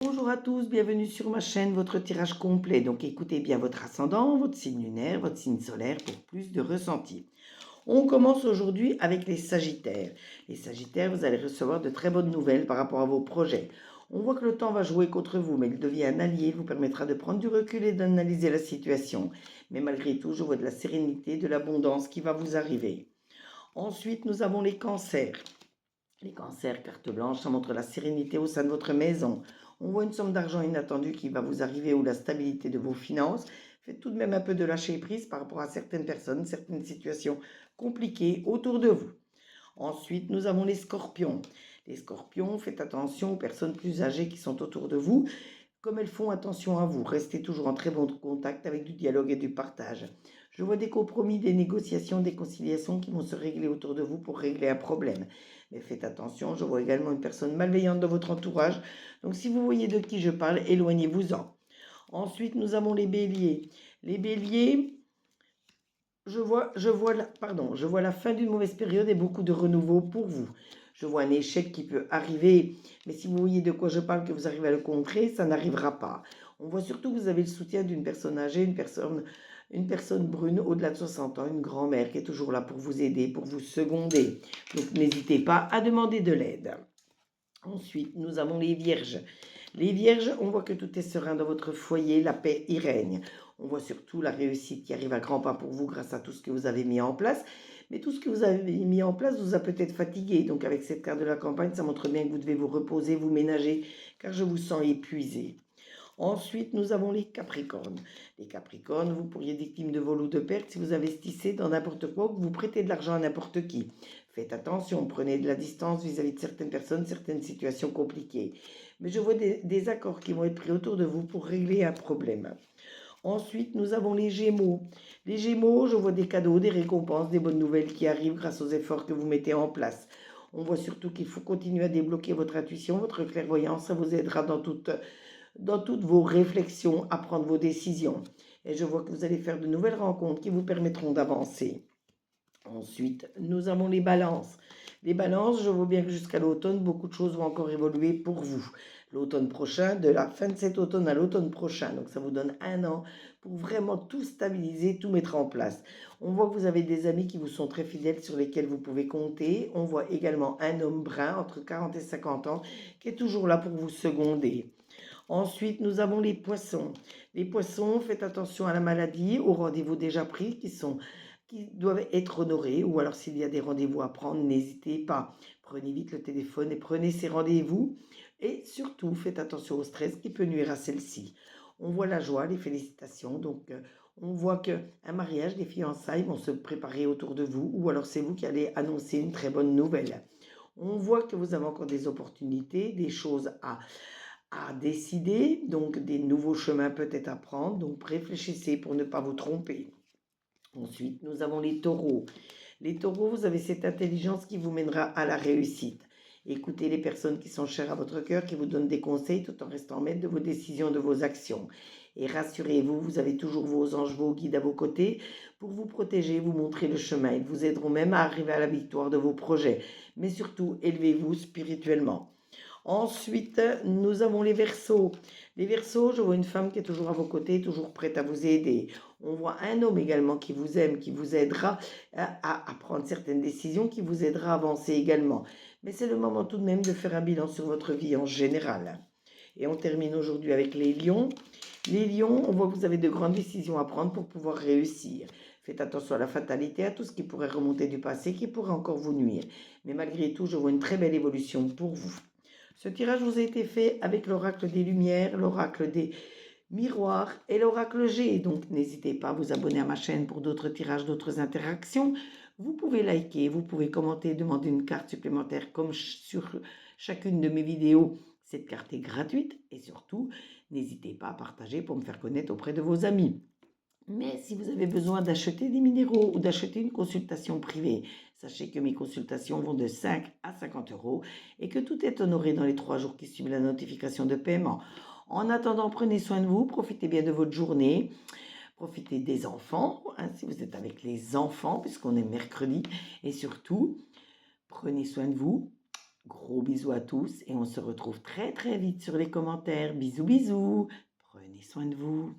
Bonjour à tous, bienvenue sur ma chaîne, votre tirage complet. Donc écoutez bien votre ascendant, votre signe lunaire, votre signe solaire pour plus de ressenti. On commence aujourd'hui avec les Sagittaires. Les Sagittaires, vous allez recevoir de très bonnes nouvelles par rapport à vos projets. On voit que le temps va jouer contre vous, mais il devient un allié, il vous permettra de prendre du recul et d'analyser la situation. Mais malgré tout, je vois de la sérénité, de l'abondance qui va vous arriver. Ensuite, nous avons les Cancers. Les cancers, carte blanche, ça montre la sérénité au sein de votre maison. On voit une somme d'argent inattendue qui va vous arriver ou la stabilité de vos finances. Faites tout de même un peu de lâcher prise par rapport à certaines personnes, certaines situations compliquées autour de vous. Ensuite, nous avons les scorpions. Les scorpions, faites attention aux personnes plus âgées qui sont autour de vous. Comme elles font attention à vous, restez toujours en très bon contact avec du dialogue et du partage. Je vois des compromis, des négociations, des conciliations qui vont se régler autour de vous pour régler un problème. Mais faites attention, je vois également une personne malveillante dans votre entourage. Donc si vous voyez de qui je parle, éloignez-vous-en. Ensuite, nous avons les béliers. Les béliers, je vois la fin d'une mauvaise période et beaucoup de renouveau pour vous. Je vois un échec qui peut arriver, mais si vous voyez de quoi je parle, que vous arrivez à le contrer, ça n'arrivera pas. On voit surtout que vous avez le soutien d'une personne âgée, une personne brune au-delà de 60 ans, une grand-mère qui est toujours là pour vous aider, pour vous seconder. Donc n'hésitez pas à demander de l'aide. Ensuite, nous avons les vierges. Les vierges, on voit que tout est serein dans votre foyer, la paix y règne. On voit surtout la réussite qui arrive à grands pas pour vous grâce à tout ce que vous avez mis en place. Mais tout ce que vous avez mis en place vous a peut-être fatigué. Donc avec cette carte de la campagne, ça montre bien que vous devez vous reposer, vous ménager, car je vous sens épuisé. Ensuite, nous avons les Capricornes. Les Capricornes, vous pourriez être victime de vol ou de perte si vous investissez dans n'importe quoi ou que vous prêtez de l'argent à n'importe qui. Faites attention, prenez de la distance vis-à-vis de certaines personnes, certaines situations compliquées. Mais je vois des accords qui vont être pris autour de vous pour régler un problème. Ensuite, nous avons les Gémeaux. Les Gémeaux, je vois des cadeaux, des récompenses, des bonnes nouvelles qui arrivent grâce aux efforts que vous mettez en place. On voit surtout qu'il faut continuer à débloquer votre intuition, votre clairvoyance, ça vous aidera dans toutes vos réflexions, à prendre vos décisions. Et je vois que vous allez faire de nouvelles rencontres qui vous permettront d'avancer. Ensuite, nous avons les balances. Les balances, je vois bien que jusqu'à l'automne, beaucoup de choses vont encore évoluer pour vous. L'automne prochain, de la fin de cet automne à l'automne prochain. Donc ça vous donne un an pour vraiment tout stabiliser, tout mettre en place. On voit que vous avez des amis qui vous sont très fidèles sur lesquels vous pouvez compter. On voit également un homme brun entre 40 et 50 ans qui est toujours là pour vous seconder. Ensuite, nous avons les poissons. Les poissons, faites attention à la maladie, aux rendez-vous déjà pris qui doivent être honorés, ou alors s'il y a des rendez-vous à prendre, n'hésitez pas. Prenez vite le téléphone et prenez ces rendez-vous. Et surtout, faites attention au stress qui peut nuire à celle-ci. On voit la joie, les félicitations. Donc, on voit qu'un mariage, des fiançailles vont se préparer autour de vous, ou alors c'est vous qui allez annoncer une très bonne nouvelle. On voit que vous avez encore des opportunités, des choses à décider, donc des nouveaux chemins peut-être à prendre, donc réfléchissez pour ne pas vous tromper. Ensuite, nous avons les taureaux. Les taureaux, vous avez cette intelligence qui vous mènera à la réussite. Écoutez les personnes qui sont chères à votre cœur, qui vous donnent des conseils tout en restant maître de vos décisions, de vos actions. Et rassurez-vous, vous avez toujours vos anges, vos guides à vos côtés pour vous protéger, vous montrer le chemin. Ils vous aideront même à arriver à la victoire de vos projets. Mais surtout, élevez-vous spirituellement. Ensuite, nous avons les Verseaux. Les Verseaux, je vois une femme qui est toujours à vos côtés, toujours prête à vous aider. On voit un homme également qui vous aime, qui vous aidera à prendre certaines décisions, qui vous aidera à avancer également. Mais c'est le moment tout de même de faire un bilan sur votre vie en général. Et on termine aujourd'hui avec les lions. Les lions, on voit que vous avez de grandes décisions à prendre pour pouvoir réussir. Faites attention à la fatalité, à tout ce qui pourrait remonter du passé, qui pourrait encore vous nuire. Mais malgré tout, je vois une très belle évolution pour vous. Ce tirage vous a été fait avec l'oracle des lumières, l'oracle des miroirs et l'oracle G. Donc n'hésitez pas à vous abonner à ma chaîne pour d'autres tirages, d'autres interactions. Vous pouvez liker, vous pouvez commenter, demander une carte supplémentaire comme sur chacune de mes vidéos. Cette carte est gratuite et surtout, n'hésitez pas à partager pour me faire connaître auprès de vos amis. Mais si vous avez besoin d'acheter des minéraux ou d'acheter une consultation privée, sachez que mes consultations vont de 5 à 50 euros et que tout est honoré dans les 3 jours qui suivent la notification de paiement. En attendant, prenez soin de vous, profitez bien de votre journée, profitez des enfants, hein, si vous êtes avec les enfants, puisqu'on est mercredi, et surtout, prenez soin de vous. Gros bisous à tous et on se retrouve très très vite sur les commentaires. Bisous bisous. Prenez soin de vous.